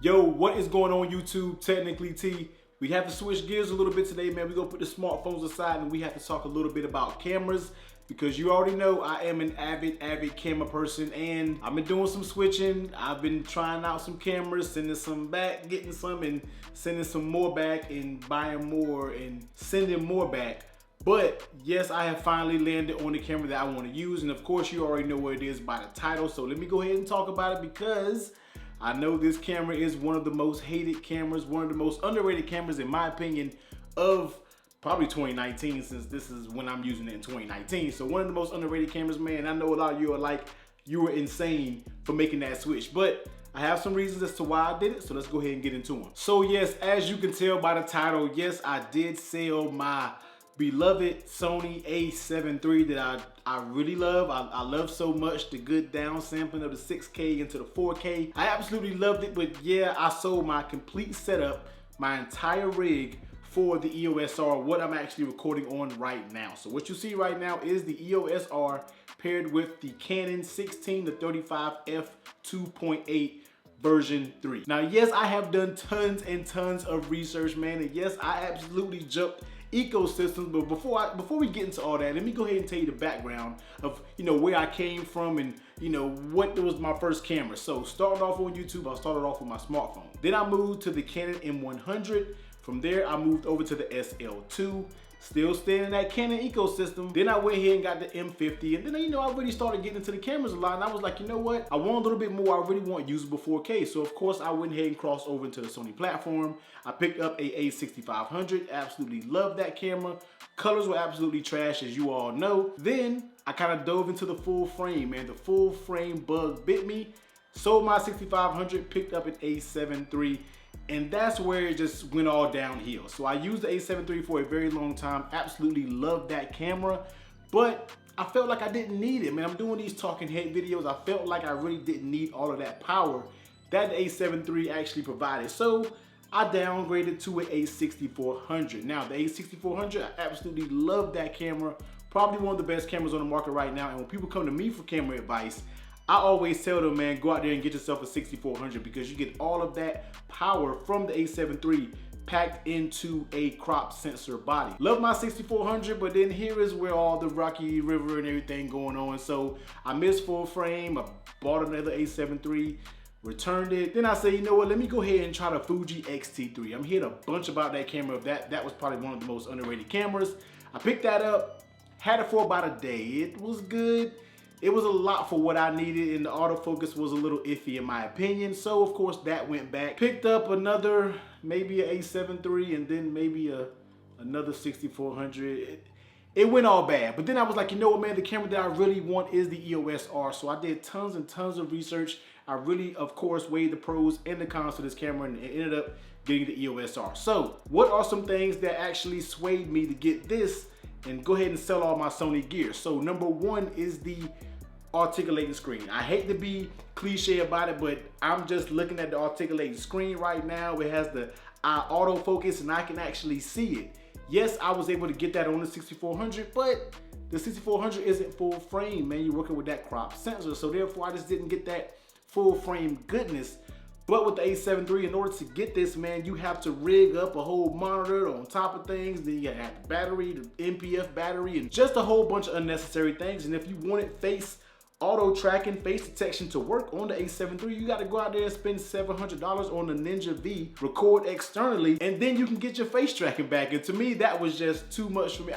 Yo, what is going on YouTube? Technically T. We have to switch gears a little bit today, man. We're gonna put the smartphones aside and we have to talk a little bit about cameras because you already know I am an avid camera person and I've been doing some switching. I've been trying out some cameras, sending some back, getting some and sending some more back and buying more and sending more back. But yes, I have finally landed on the camera that I want to use. And of course you already know what it is by the title. So let me go ahead and talk about it because I know this camera is one of the most hated cameras, one of the most underrated cameras in my opinion of probably 2019, since this is when I'm using it in 2019. So one of the most underrated cameras, man. I know a lot of you are like, you were insane for making that switch, but I have some reasons as to why I did it. So let's go ahead and get into them. So yes, as you can tell by the title, yes, I did sell my beloved Sony A7III that I really love. I love so much the good downsampling of the 6K into the 4K. I absolutely loved it, but yeah, I sold my complete setup, my entire rig for the EOS R, what I'm actually recording on right now. So what you see right now is the EOS R paired with the Canon 16-35 f2.8 version 3. Now, yes, I have done tons and tons of research, man, and yes, I absolutely jumped ecosystems. But before we get into all that, let me go ahead and tell you the background of where I came from and what was my first camera. So starting off on YouTube, I started off with my smartphone. Then I moved to the Canon M100. From there, I moved over to the SL2. Still staying in that Canon ecosystem. Then I went ahead and got the M50, and then I really started getting into the cameras a lot, and I was like, you know what? I want a little bit more. I really want usable 4K. So of course I went ahead and crossed over into the Sony platform. I picked up a A6500. Absolutely love that camera. Colors were absolutely trash, as you all know. Then I kind of dove into the full frame, man. The full frame bug bit me. Sold my 6500, picked up an A7 III. And that's where it just went all downhill. So I used the A7 III for a very long time. Absolutely loved that camera, but I felt like I didn't need it, man. I'm doing these talking head videos. I felt like I really didn't need all of that power that the A7 III actually provided. So I downgraded to an A6400. Now the A6400, I absolutely love that camera. Probably one of the best cameras on the market right now. And when people come to me for camera advice, I always tell them, man, go out there and get yourself a 6400 because you get all of that power from the A7 III packed into a crop sensor body. Love my 6400, but then here is where all the Rocky River and everything going on. So I missed full frame. I bought another A7 III, returned it. Then I say, you know what, let me go ahead and try the Fuji X-T3. I'm hearing a bunch about that camera. That was probably one of the most underrated cameras. I picked that up, had it for about a day. It was good. It was a lot for what I needed, and the autofocus was a little iffy in my opinion. So of course that went back. Picked up another, maybe an A7 III, and then maybe another 6400. It went all bad. But then I was like, you know what, man, the camera that I really want is the EOS R. So I did tons and tons of research. I really, of course, weighed the pros and the cons for this camera and ended up getting the EOS R. So what are some things that actually swayed me to get this and go ahead and sell all my Sony gear? So number one is the articulating screen. I hate to be cliche about it, but I'm just looking at the articulating screen right now. It has the eye autofocus and I can actually see it. Yes, I was able to get that on the 6400, but the 6400 isn't full frame, man. You're working with that crop sensor, so therefore I just didn't get that full frame goodness. But with the A7 III, in order to get this, man, you have to rig up a whole monitor on top of things. Then you have the battery, the NPF battery, and just a whole bunch of unnecessary things. And if you wanted face auto tracking, face detection to work on the A7 III, you got to go out there and spend $700 on the Ninja V, record externally, and then you can get your face tracking back. And to me, that was just too much for me.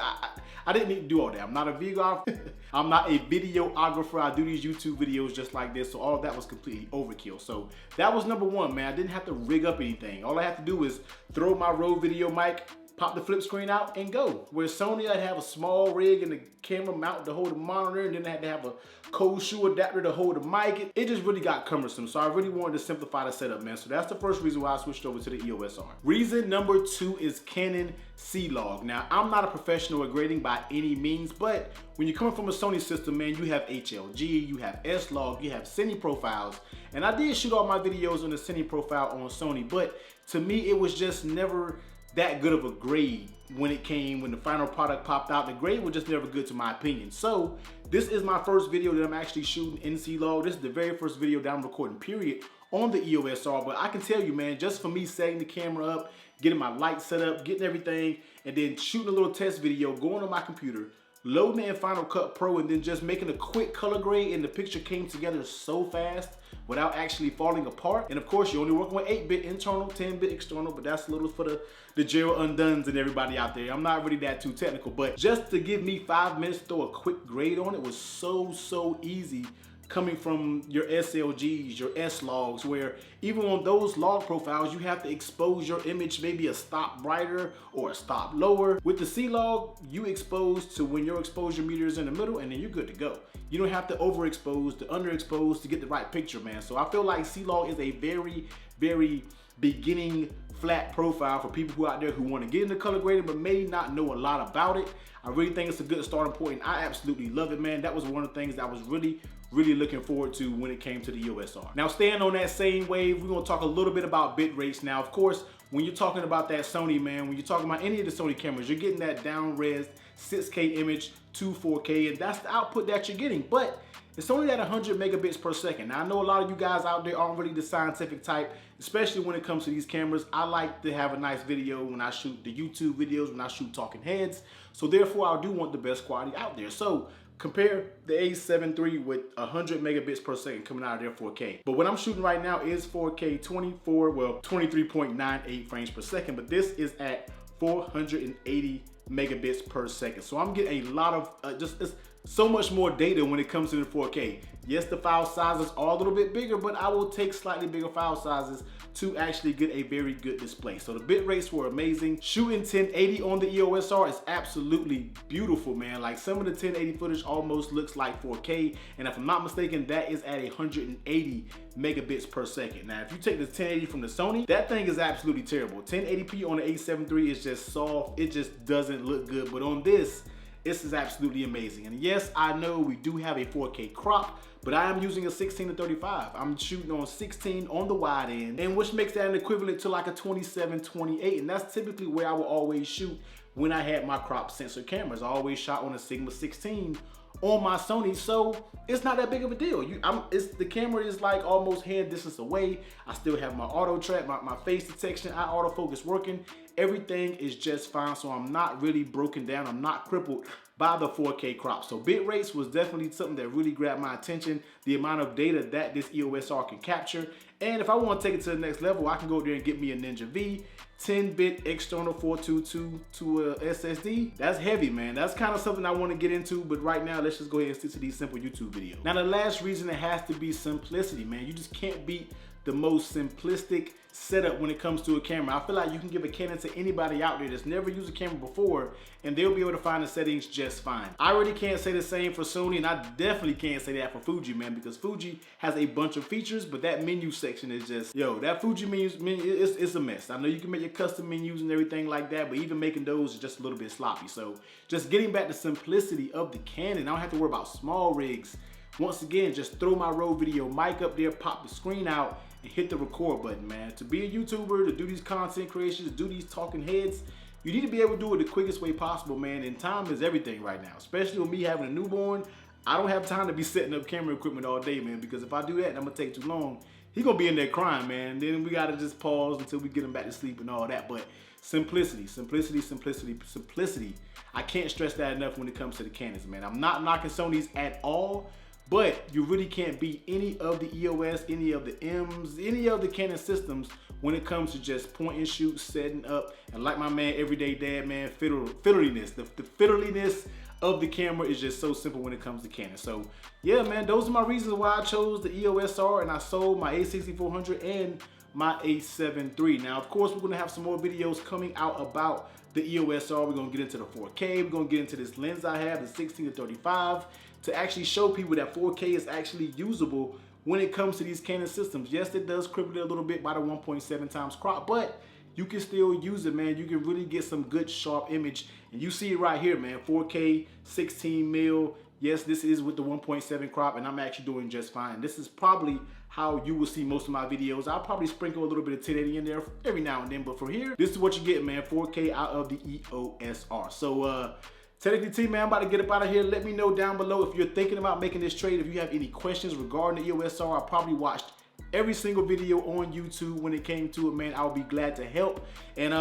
I didn't need to do all that. I'm not a videographer. I'm not a videographer. I do these YouTube videos just like this. So all of that was completely overkill. So that was number one, man. I didn't have to rig up anything. All I have to do is throw my Rode video mic, pop the flip screen out and go. Where Sony, I'd have a small rig and the camera mount to hold the monitor, and then I had to have a cold shoe adapter to hold the mic. It just really got cumbersome. So I really wanted to simplify the setup, man. So that's the first reason why I switched over to the EOS R. Reason number two is Canon C-Log. Now, I'm not a professional at grading by any means, but when you're coming from a Sony system, man, you have HLG, you have S-Log, you have Cine profiles. And I did shoot all my videos on the Cine profile on Sony, but to me, it was just never that good of a grade when the final product popped out. The grade was just never good to my opinion. So this is my first video that I'm actually shooting in C-Log. This is the very first video that I'm recording period on the EOS R, but I can tell you, man, just for me setting the camera up, getting my light set up, getting everything, and then shooting a little test video, going on my computer, loading it in Final Cut Pro, and then just making a quick color grade, and the picture came together so fast without actually falling apart. And of course, you're only working with 8-bit internal, 10-bit external, but that's a little for the Gerald Unduns and everybody out there. I'm not really that too technical, but just to give me 5 minutes to throw a quick grade on it was so easy, coming from your SLGs, your S-logs, where even on those log profiles, you have to expose your image maybe a stop brighter or a stop lower. With the C-log, you expose to when your exposure meter is in the middle, and then you're good to go. You don't have to overexpose to underexpose to get the right picture, man. So I feel like C-log is a very beginning flat profile for people who out there who want to get into color grading but may not know a lot about it. I really think it's a good starting point, and I absolutely love it, man. That was one of the things that I was really looking forward to when it came to the EOS R. Now, staying on that same wave, we're gonna talk a little bit about bit rates. Now, of course, when you're talking about that Sony, man, when you're talking about any of the Sony cameras, you're getting that down-res 6K image to 4K, and that's the output that you're getting. But it's only at 100 megabits per second. Now, I know a lot of you guys out there aren't really the scientific type, especially when it comes to these cameras. I like to have a nice video when I shoot the YouTube videos, when I shoot talking heads. So therefore, I do want the best quality out there. So compare the A7III with 100 megabits per second coming out of there 4K. But what I'm shooting right now is 4K 23.98 frames per second, but this is at 480 megabits per second. So I'm getting a lot of, it's so much more data when it comes to the 4K. Yes, the file sizes are a little bit bigger, but I will take slightly bigger file sizes to actually get a very good display. So the bit rates were amazing. Shooting 1080 on the EOS R is absolutely beautiful, man. Like, some of the 1080 footage almost looks like 4K, and if I'm not mistaken, that is at 180 megabits per second. Now, if you take the 1080 from the Sony, that thing is absolutely terrible. 1080p on the A7III is just soft. It just doesn't look good, but on this is absolutely amazing. And yes, I know we do have a 4K crop, but I am using a 16-35. I'm shooting on 16 on the wide end, and which makes that an equivalent to like a 27-28, and that's typically where I will always shoot when I had my crop sensor cameras. I always shot on a Sigma 16 on my Sony, so it's not that big of a deal. The camera is like almost hand distance away. I still have my auto track, my face detection, eye autofocus working. Everything is just fine, so I'm not really broken down. I'm not crippled by the 4K crop. So bit rates was definitely something that really grabbed my attention, the amount of data that this EOS R can capture. And if I want to take it to the next level, I can go there and get me a Ninja V, 10-bit external 422 to a SSD. That's heavy, man. That's kind of something I want to get into, but right now, let's just go ahead and stick to these simple YouTube videos. Now, the last reason it has to be simplicity, man. You just can't beat the most simplistic setup when it comes to a camera. I feel like you can give a Canon to anybody out there that's never used a camera before, and they'll be able to find the settings just fine. I already can't say the same for Sony, and I definitely can't say that for Fuji, man, because Fuji has a bunch of features, but that menu section is just, yo, that Fuji menu it's a mess. I know you can make your custom menus and everything like that, but even making those is just a little bit sloppy. So just getting back to simplicity of the Canon, I don't have to worry about small rigs. Once again, just throw my Rode video mic up there, pop the screen out, and hit the record button, man. To be a YouTuber, to do these content creations, to do these talking heads, you need to be able to do it the quickest way possible, man. And time is everything right now, especially with me having a newborn. I don't have time to be setting up camera equipment all day, man, because if I do that, I'm gonna take too long. He's gonna be in there crying, man. Then we gotta just pause until we get him back to sleep and all that. But simplicity, simplicity, simplicity, simplicity. I can't stress that enough when it comes to the Canons, man. I'm not knocking Sonys at all, but you really can't beat any of the EOS, any of the M's, any of the Canon systems when it comes to just point and shoot, setting up, and like my man, Everyday Dad, man, fiddliness. The fiddliness of the camera is just so simple when it comes to Canon. So yeah, man, those are my reasons why I chose the EOS R, and I sold my A6400 and my A7III. Now, of course, we're gonna have some more videos coming out about the EOS R. We're gonna get into the 4K. We're gonna get into this lens I have, the 16-35, to actually show people that 4K is actually usable when it comes to these Canon systems. Yes, it does cripple it a little bit by the 1.7 times crop, but you can still use it, man. You can really get some good sharp image, and you see it right here, man. 4K, 16 mil. Yes, this is with the 1.7 crop, and I'm actually doing just fine. This is probably how you will see most of my videos. I'll probably sprinkle a little bit of 1080 in there every now and then, but from here, this is what you get, man. 4K out of the EOS R. So technically, team, man, I'm about to get up out of here. Let me know down below if you're thinking about making this trade. If you have any questions regarding the EOS R, I probably watched every single video on YouTube when it came to it, man. I would be glad to help. And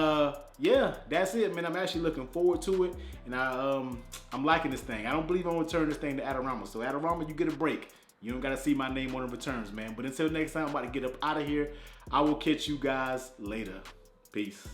yeah, that's it, man. I'm actually looking forward to it, and I'm liking this thing. I don't believe I'm gonna return this thing to Adorama. So Adorama, you get a break. You don't gotta see my name on the returns, man. But until next time, I'm about to get up out of here. I will catch you guys later. Peace.